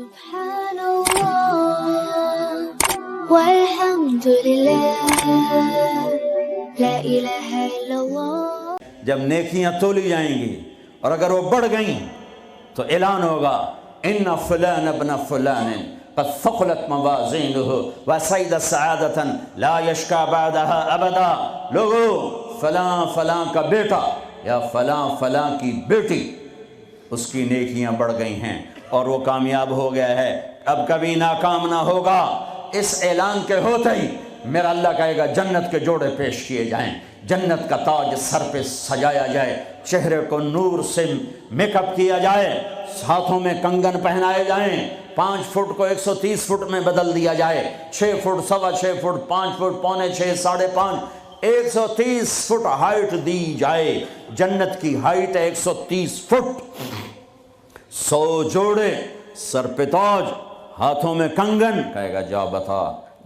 سبحان اللہ والحمد للہ لا الہ الا اللہ۔ جب نیکیاں تولی جائیں گی اور اگر وہ بڑھ گئیں تو اعلان ہوگا ان فلان ابن فلان قد ثقلت موازینہ وسعد سعادۃ لا یشکا بعدها ابدا۔ لوگو فلاں فلاں کا بیٹا یا فلاں فلاں کی بیٹی اس کی نیکیاں بڑھ گئی ہیں اور وہ کامیاب ہو گیا ہے، اب کبھی ناکام نہ ہوگا۔ اس اعلان کے ہوتے ہی میرا اللہ کہے گا جنت کے جوڑے پیش کیے جائیں، جنت کا تاج سر پہ سجایا جائے، چہرے کو نور سے میک اپ کیا جائے، ہاتھوں میں کنگن پہنائے جائیں، 5 فٹ کو 130 فٹ میں بدل دیا جائے، 6 feet 6.25 feet 5 feet 5.25 5.5 130 feet height دی جائے۔ جنت کی ہائٹ ہے 130 فٹ۔ 100 جوڑے سر پہ تاج، ہاتھوں میں کنگن، کہے گا جا بتا،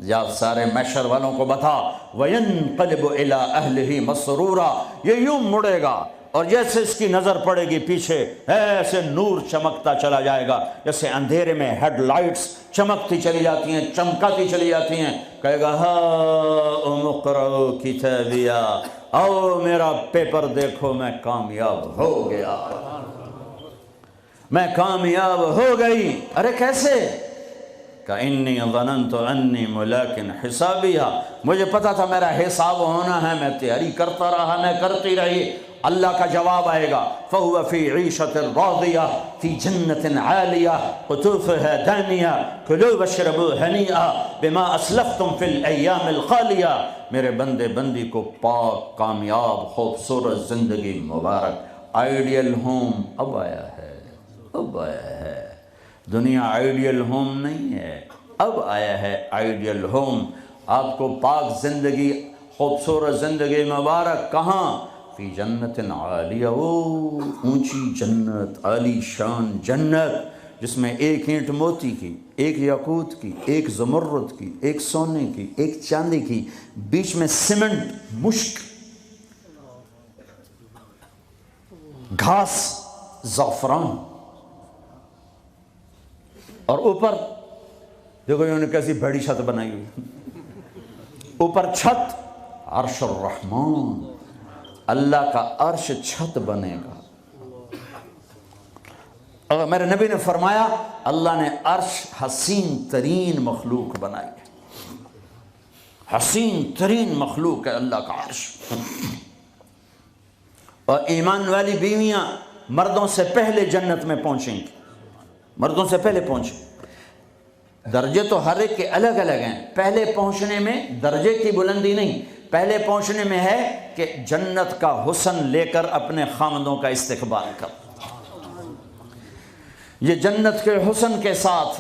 جا سارے محشر والوں کو بتا۔ وَيَنْقَلِبُ إِلَىٰ أَهْلِهِ مَسْرُورًا، یہ یوں مڑے گا اور جیسے اس کی نظر پڑے گی پیچھے ایسے نور چمکتا چلا جائے گا، جیسے اندھیرے میں ہیڈ لائٹس چمکتی چلی جاتی ہیں، چمکاتی چلی جاتی ہیں۔ کہے گا ہاؤم اقرؤوا کتابیہ، آؤ میرا پیپر دیکھو، میں کامیاب ہو گیا، میں کامیاب ہو گئی۔ ارے کیسے؟ کہ انی ظننت انی ملاق حسابیہ، مجھے پتا تھا میرا حساب ہونا ہے، میں تیاری کرتا رہا، میں کرتی رہی۔ اللہ کا جواب آئے گا فَهُوَ فِي عِيشَةٍ رَاضِيَةٍ فِي جَنَّةٍ عَالِيَةٍ قُطُوفُهَا دَانِيَةٌ كُلُوا وَاشْرَبُوا هَنِيئًا بِمَا أَسْلَفْتُمْ فِي الْأَيَّامِ الْخَالِيَةِ۔ میرے بندے بندی کو پاک کامیاب خوبصورت زندگی مبارک۔ آئیڈیل ہوم اب آیا ہے، اب آیا ہے۔ دنیا آئیڈیل ہوم نہیں ہے، اب آیا ہے آئیڈیل ہوم۔ آپ کو پاک زندگی، خوبصورت زندگی مبارک کہاں؟ فی جنت عالیہ، اونچی جنت، عالی شان جنت، جس میں ایک اینٹ موتی کی، ایک یاقوت کی، ایک زمرد کی، ایک سونے کی، ایک چاندی کی، بیچ میں سیمنٹ، مشک، گھاس، زعفران، اور اوپر دیکھو انہوں نے کیسی بڑی چھت بنائی ہوئی، اوپر چھت عرش الرحمن، اللہ کا عرش چھت بنے گا۔ اور میرے نبی نے فرمایا اللہ نے عرش حسین ترین مخلوق بنائی ہے، حسین ترین مخلوق ہے اللہ کا عرش۔ اور ایمان والی بیویاں مردوں سے پہلے جنت میں پہنچیں گی، مردوں سے پہلے پہنچیں۔ درجے تو ہر ایک کے الگ الگ ہیں، پہلے پہنچنے میں درجے کی بلندی نہیں، پہلے پہنچنے میں ہے کہ جنت کا حسن لے کر اپنے خامدوں کا استقبال کر۔ یہ جنت کے حسن کے ساتھ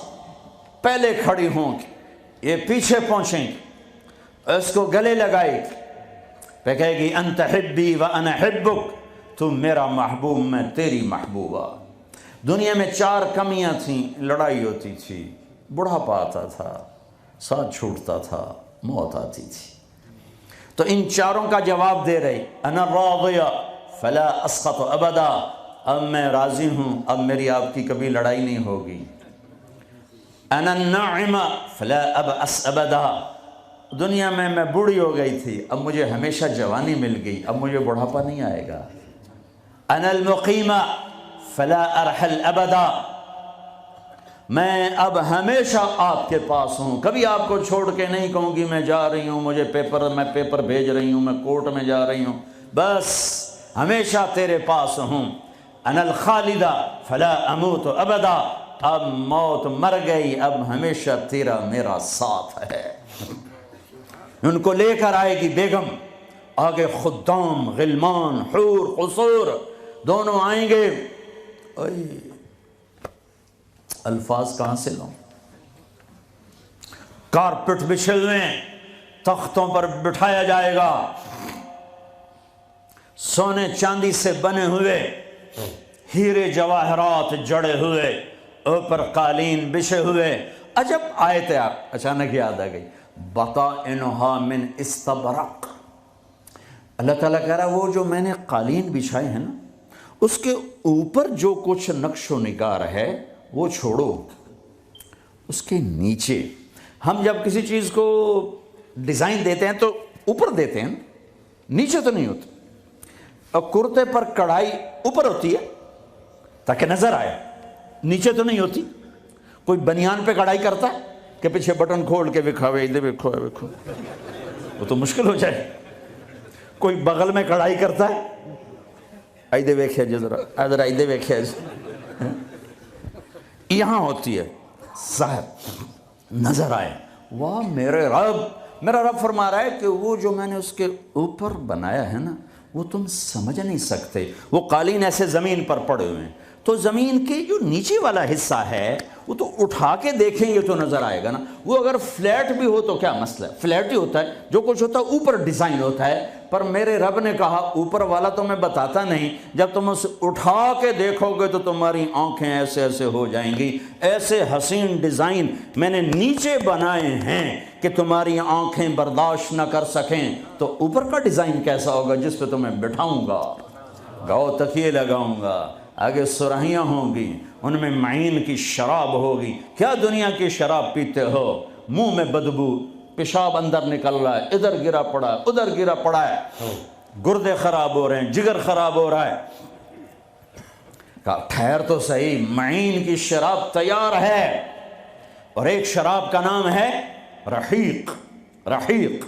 پہلے کھڑی ہوں گی، یہ پیچھے پہنچیں گی، اس کو گلے لگائے گی، پہ کہے گی انت حبی و انا حبک، تو میرا محبوب میں تیری محبوبہ۔ دنیا میں 4 کمیاں تھیں، لڑائی ہوتی تھی، بڑھاپا آتا تھا، ساتھ چھوٹتا تھا، موت آتی تھی، تو ان 4 کا جواب دے رہی، انا راضیہ فلا اسقط ابدا، اب میں راضی ہوں، اب میری آپ کی کبھی لڑائی نہیں ہوگی۔ انا الناعمہ فلا ابأس ابدا، دنیا میں بوڑھی ہو گئی تھی، اب مجھے ہمیشہ جوانی مل گئی، اب مجھے بڑھاپا نہیں آئے گا۔ انا المقیمہ فلا ارحل ابدا، میں اب ہمیشہ آپ کے پاس ہوں، کبھی آپ کو چھوڑ کے نہیں کہوں گی میں جا رہی ہوں، مجھے میں پیپر بھیج رہی ہوں، میں کورٹ میں جا رہی ہوں، بس ہمیشہ تیرے پاس ہوں۔ انا الخالدہ فلا اموت ابدا، اب موت مر گئی، اب ہمیشہ تیرا میرا ساتھ ہے۔ ان کو لے کر آئے گی بیگم، آگے خدام، غلمان، حور، قصور دونوں آئیں گے۔ الفاظ کہاں سے لوں؟ کارپٹ بچھے ہوئے تختوں پر بٹھایا جائے گا، سونے چاندی سے بنے ہوئے، ہیرے جواہرات جڑے ہوئے، اوپر قالین بچھے ہوئے۔ عجب آیت ہے، اچانک یاد آ گئی، بطائنہا من استبرق۔ اللہ تعالیٰ کہہ رہا وہ جو میں نے قالین بچھائے ہیں نا، اس کے اوپر جو کچھ نقش و نگار ہے وہ چھوڑو، اس کے نیچے ہم جب کسی چیز کو ڈیزائن دیتے ہیں تو اوپر دیتے ہیں، نیچے تو نہیں ہوتی. اور کرتے پر کڑھائی اوپر ہوتی ہے تاکہ نظر آئے، نیچے تو نہیں ہوتی. کوئی بنیان پہ کڑھائی کرتا ہے کہ پیچھے بٹن کھول کے دکھاوے ادھر دیکھو وہ تو مشکل ہو جائے. کوئی بغل میں کڑھائی کرتا ہے، ایدے ویکھیا جی ذرا ادھر ایدے ویکھیا جی، یہاں ہوتی ہے ظاہر نظر آئے. واہ میرے رب، میرا رب فرما رہا ہے کہ وہ جو میں نے اس کے اوپر بنایا ہے نا وہ تم سمجھ نہیں سکتے. وہ قالین ایسے زمین پر پڑے ہوئے ہیں، تو زمین کے جو نیچے والا حصہ ہے وہ تو اٹھا کے دیکھیں گے تو نظر آئے گا نا. وہ اگر فلیٹ بھی ہو تو کیا مسئلہ ہے، فلیٹ ہی ہوتا ہے، جو کچھ ہوتا ہے اوپر ڈیزائن ہوتا ہے. پر میرے رب نے کہا اوپر والا تو میں بتاتا نہیں، جب تم اسے اٹھا کے دیکھو گے تو تمہاری آنکھیں ایسے ایسے ہو جائیں گی. ایسے حسین ڈیزائن میں نے نیچے بنائے ہیں کہ تمہاری آنکھیں برداشت نہ کر سکیں، تو اوپر کا ڈیزائن کیسا ہوگا جس پہ تمہیں بٹھاؤں گا، گاؤ تکیے لگاؤں گا، آگے سرہیاں ہوں گی، ان میں معین کی شراب ہوگی. کیا دنیا کی شراب پیتے ہو، منہ میں بدبو، پیشاب اندر نکل رہا ہے، ادھر گرا پڑا ہے ادھر گرا پڑا ہے، گردے خراب ہو رہے ہیں، جگر خراب ہو رہا ہے. کہا ٹھہر تو صحیح، معین کی شراب تیار ہے، اور ایک شراب کا نام ہے رحیق. رحیق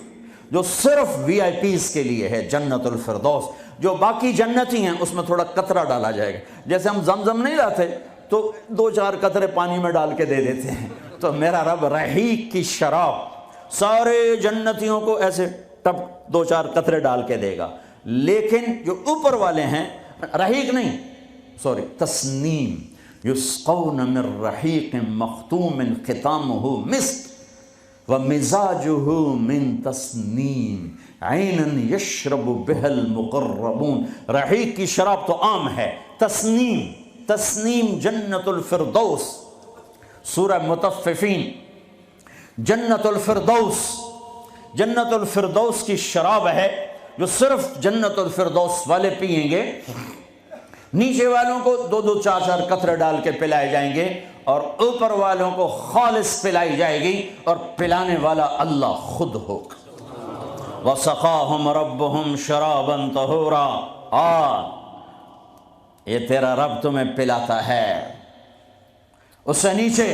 جو صرف وی آئی پیز کے لیے ہے، جنت الفردوس. جو باقی جنتی ہیں اس میں تھوڑا قطرہ ڈالا جائے گا. جیسے ہم زمزم نہیں لاتے تو 2-4 قطرے پانی میں ڈال کے دے دیتے ہیں، تو میرا رب رحیق کی شراب سارے جنتیوں کو ایسے ٹپ 2-4 قطرے ڈال کے دے گا. لیکن جو اوپر والے ہیں رحیق نہیں، سوری تسنیم، یسقون من رحیق مختوم ختامہ مسک ومزاجہ من تسنیم عینا یشرب بها المقربون. رحیق کی شراب تو عام ہے، تسنیم جنت الفردوس. سورہ مطففین، جنت الفردوس کی شراب ہے جو صرف جنت الفردوس والے پئیں گے. نیچے والوں کو 2-2 4-4 قطرے ڈال کے پلائے جائیں گے، اور اوپر والوں کو خالص پلائی جائے گی، اور پلانے والا اللہ خود ہوگا. وَسَقَاهُمْ رَبُّهُمْ شَرَابًا طَهُورًا. یہ تیرا رب تمہیں پلاتا ہے. اس سے نیچے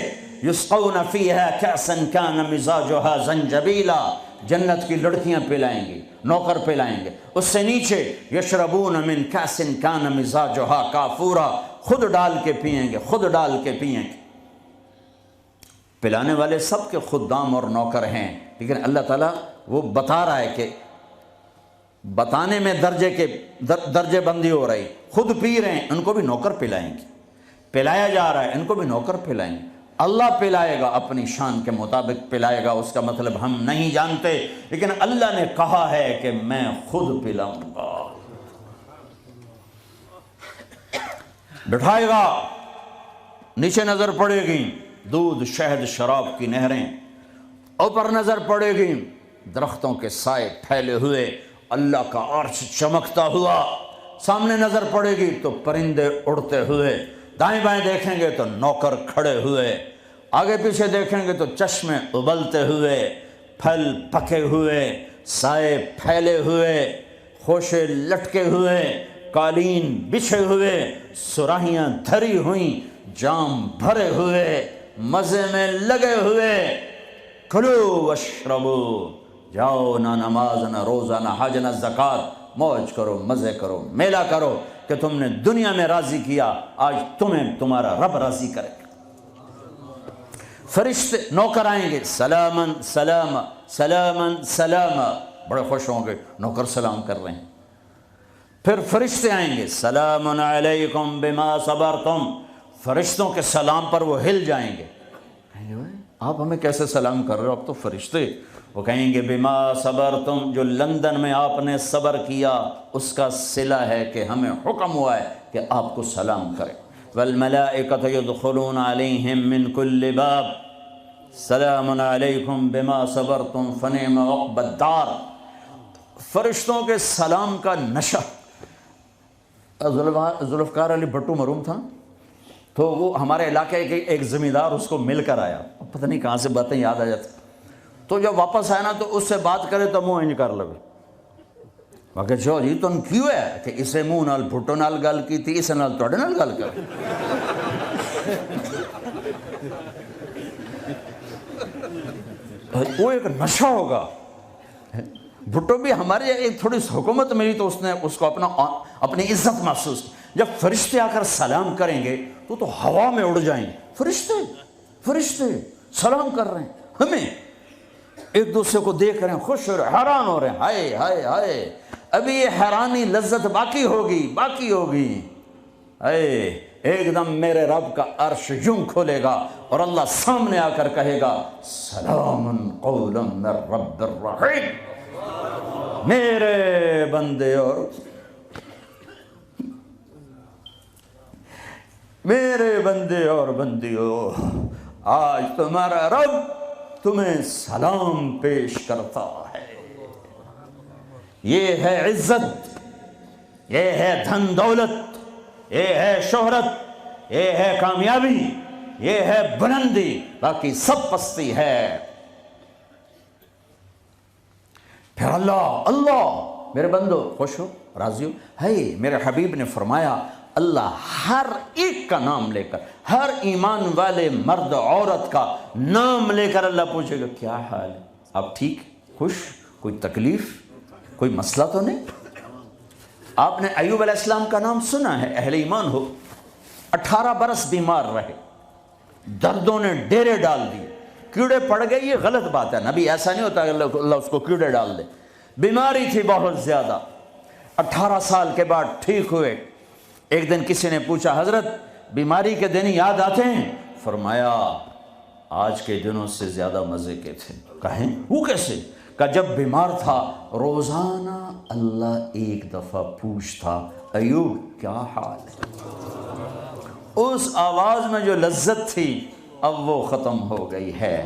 یسقون فیہا کأسا کان مزاجها زنجبیلا، جنت کی لڑکیاں پلائیں گی، نوکر پلائیں گے. اس سے نیچے یشربون من کأس کان مزاجها کافورا، خود ڈال کے پئیں گے، خود ڈال کے پئیں گے. پلانے والے سب کے خدام اور نوکر ہیں، لیکن اللہ تعالیٰ وہ بتا رہا ہے کہ بتانے میں درجے بندی ہو رہی. خود پی رہے ہیں، ان کو بھی نوکر پلائیں گے. پلایا جا رہا ہے، ان کو بھی نوکر پلائیں گے. اللہ پلائے گا، اپنی شان کے مطابق پلائے گا، اس کا مطلب ہم نہیں جانتے، لیکن اللہ نے کہا ہے کہ میں خود پلاؤں گا. بٹھائے گا، نیچے نظر پڑے گی دودھ شہد شراب کی نہریں، اوپر نظر پڑے گی درختوں کے سائے پھیلے ہوئے، اللہ کا عرش چمکتا ہوا. سامنے نظر پڑے گی تو پرندے اڑتے ہوئے، دائیں بائیں دیکھیں گے تو نوکر کھڑے ہوئے، آگے پیچھے دیکھیں گے تو چشمے ابلتے ہوئے، پھل پکے ہوئے، سائے پھیلے ہوئے، خوشے لٹکے ہوئے، قالین بچھے ہوئے، سراہیاں دھری ہوئیں، جام بھرے ہوئے، مزے میں لگے ہوئے. کھلو واشربو، جاؤ، نہ نماز نہ روزہ نہ حج نہ زکوٰۃ، موج کرو، مزے کرو، میلہ کرو کہ تم نے دنیا میں راضی کیا، آج تمہیں تمہارا رب راضی کرے گا. فرشتے نوکر آئیں گے، سلامن سلاما سلامن سلاما، بڑے خوش ہوں گے، نوکر سلام کر رہے ہیں. پھر فرشتے آئیں گے، سلام علیکم بما صبرتم، فرشتوں کے سلام پر وہ ہل جائیں گے. آپ ہمیں کیسے سلام کر رہے ہو، آپ تو فرشتے. وہ کہیں گے بما صبرتم، جو لندن میں آپ نے صبر کیا اس کا صلہ ہے کہ ہمیں حکم ہوا ہے کہ آپ کو سلام کریں. والملائکۃ یدخلون علیہم من کل باب سلام علیکم بما صبرتم فنعم عقبی الدار. فرشتوں کے سلام کا نشہ. ذوالفقار علی بھٹو مرحوم تھا، تو وہ ہمارے علاقے کے ایک زمیندار اس کو مل کر آیا. پتہ نہیں کہاں سے باتیں یاد آ جاتی. تو جب واپس آئے نا تو اس سے بات کرے تو منہ انج کر لگے. کہ جو جی تم کیوں ہے کہ اسے منہ نال بھٹو نال گل کی تھی, اسے نال توڑے نال گل کر. وہ ایک نشہ ہوگا. بھٹو بھی ہمارے ایک تھوڑی سی حکومت ملی تو اس نے اس کو اپنی عزت محسوس. جب فرشتے آ کر سلام کریں گے تو ہوا میں اڑ جائیں گے. فرشتے سلام کر رہے ہیں, ہمیں ایک دوسرے کو دیکھ رہے ہیں, خوش ہو رہے ہیں, حیران ہو رہے ہیں. ہائے ہائے ہائے, ابھی یہ حیرانی لذت باقی ہوگی. اے ایک دم میرے رب کا عرش یوں کھولے گا اور اللہ سامنے آ کر کہے گا سلام قولا من رب الرحیم. میرے بندے اور بندیوں, آج تمہارا رب تمہیں سلام پیش کرتا ہے. یہ ہے عزت, یہ ہے دھن دولت, یہ ہے شہرت, یہ ہے کامیابی, یہ ہے بلندی, باقی سب پستی ہے. پھر اللہ میرے بندو خوش ہو, راضی ہو. ہے میرے حبیب نے فرمایا اللہ ہر ایک کا نام لے کر, ہر ایمان والے مرد عورت کا نام لے کر اللہ پوچھے گا کیا حال ہے, آپ ٹھیک, خوش, کوئی تکلیف, کوئی مسئلہ تو نہیں. آپ نے ایوب علیہ السلام کا نام سنا ہے, اہل ایمان ہو. 18 برس بیمار رہے, دردوں نے ڈیرے ڈال دیے, کیڑے پڑ گئے. یہ غلط بات ہے, نبی ایسا نہیں ہوتا کہ اللہ اس کو کیڑے ڈال دے. بیماری تھی بہت زیادہ. 18 سال کے بعد ٹھیک ہوئے. ایک دن کسی نے پوچھا حضرت بیماری کے دن یاد آتے ہیں؟ فرمایا آج کے دنوں سے زیادہ مزے کے تھے. کہیں وہ کیسے؟ کہ جب بیمار تھا روزانہ اللہ ایک دفعہ پوچھتا ایوب کیا حال ہے. اس آواز میں جو لذت تھی اب وہ ختم ہو گئی ہے.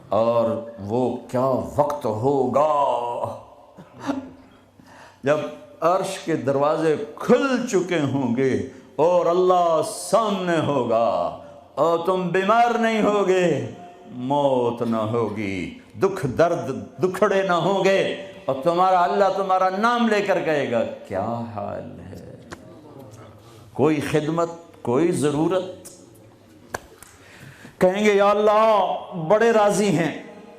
اور وہ کیا وقت ہوگا جب عرش کے دروازے کھل چکے ہوں گے اور اللہ سامنے ہوگا اور تم بیمار نہیں ہوگے, موت نہ ہوگی, دکھ درد دکھڑے نہ ہوں گے, اور اللہ تمہارا نام لے کر کہے گا کیا حال ہے. کوئی خدمت, کوئی ضرورت, کہیں گے یا اللہ بڑے راضی ہیں.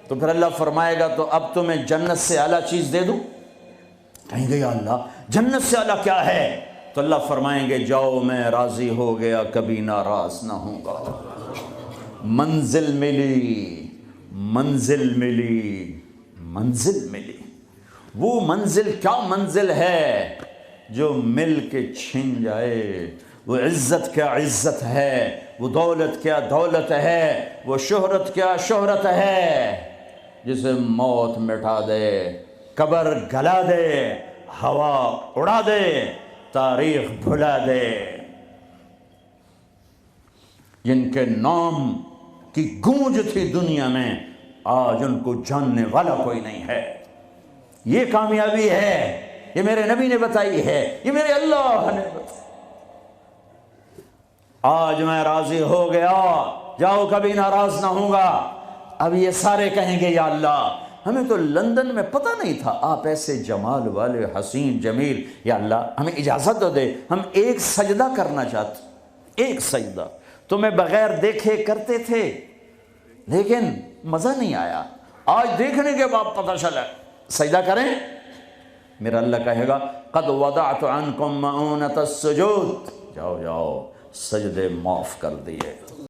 تو پھر اللہ فرمائے گا تو اب تمہیں جنت سے اعلیٰ چیز دے دوں. کہیں گے یا اللہ جنت سے اعلیٰ کیا ہے؟ تو اللہ فرمائیں گے جاؤ میں راضی ہو گیا, کبھی ناراض نہ ہوں گا. منزل ملی. وہ منزل کیا منزل ہے جو مل کے چھن جائے. وہ عزت کیا عزت ہے, وہ دولت کیا دولت ہے, وہ شہرت کیا شہرت ہے جسے موت مٹا دے, قبر گلا دے, ہوا اڑا دے, تاریخ بھلا دے. جن کے نام کی گونج تھی دنیا میں آج ان کو جاننے والا کوئی نہیں ہے. یہ کامیابی ہے, یہ میرے نبی نے بتائی ہے, یہ میرے اللہ نے بتائی. آج میں راضی ہو گیا, جاؤ کبھی ناراض نہ ہوں گا. اب یہ سارے کہیں گے یا اللہ ہمیں تو لندن میں پتہ نہیں تھا آپ ایسے جمال والے حسین جمیل, یا اللہ ہمیں اجازت دے, ہم ایک سجدہ کرنا چاہتے, ایک سجدہ. تمہیں بغیر دیکھے کرتے تھے لیکن مزہ نہیں آیا, آج دیکھنے کے بعد پتہ چلا سجدہ کریں. میرا اللہ کہے گا قد وضعت عنکم مؤونۃ السجود, جاؤ سجدے معاف کر دیے.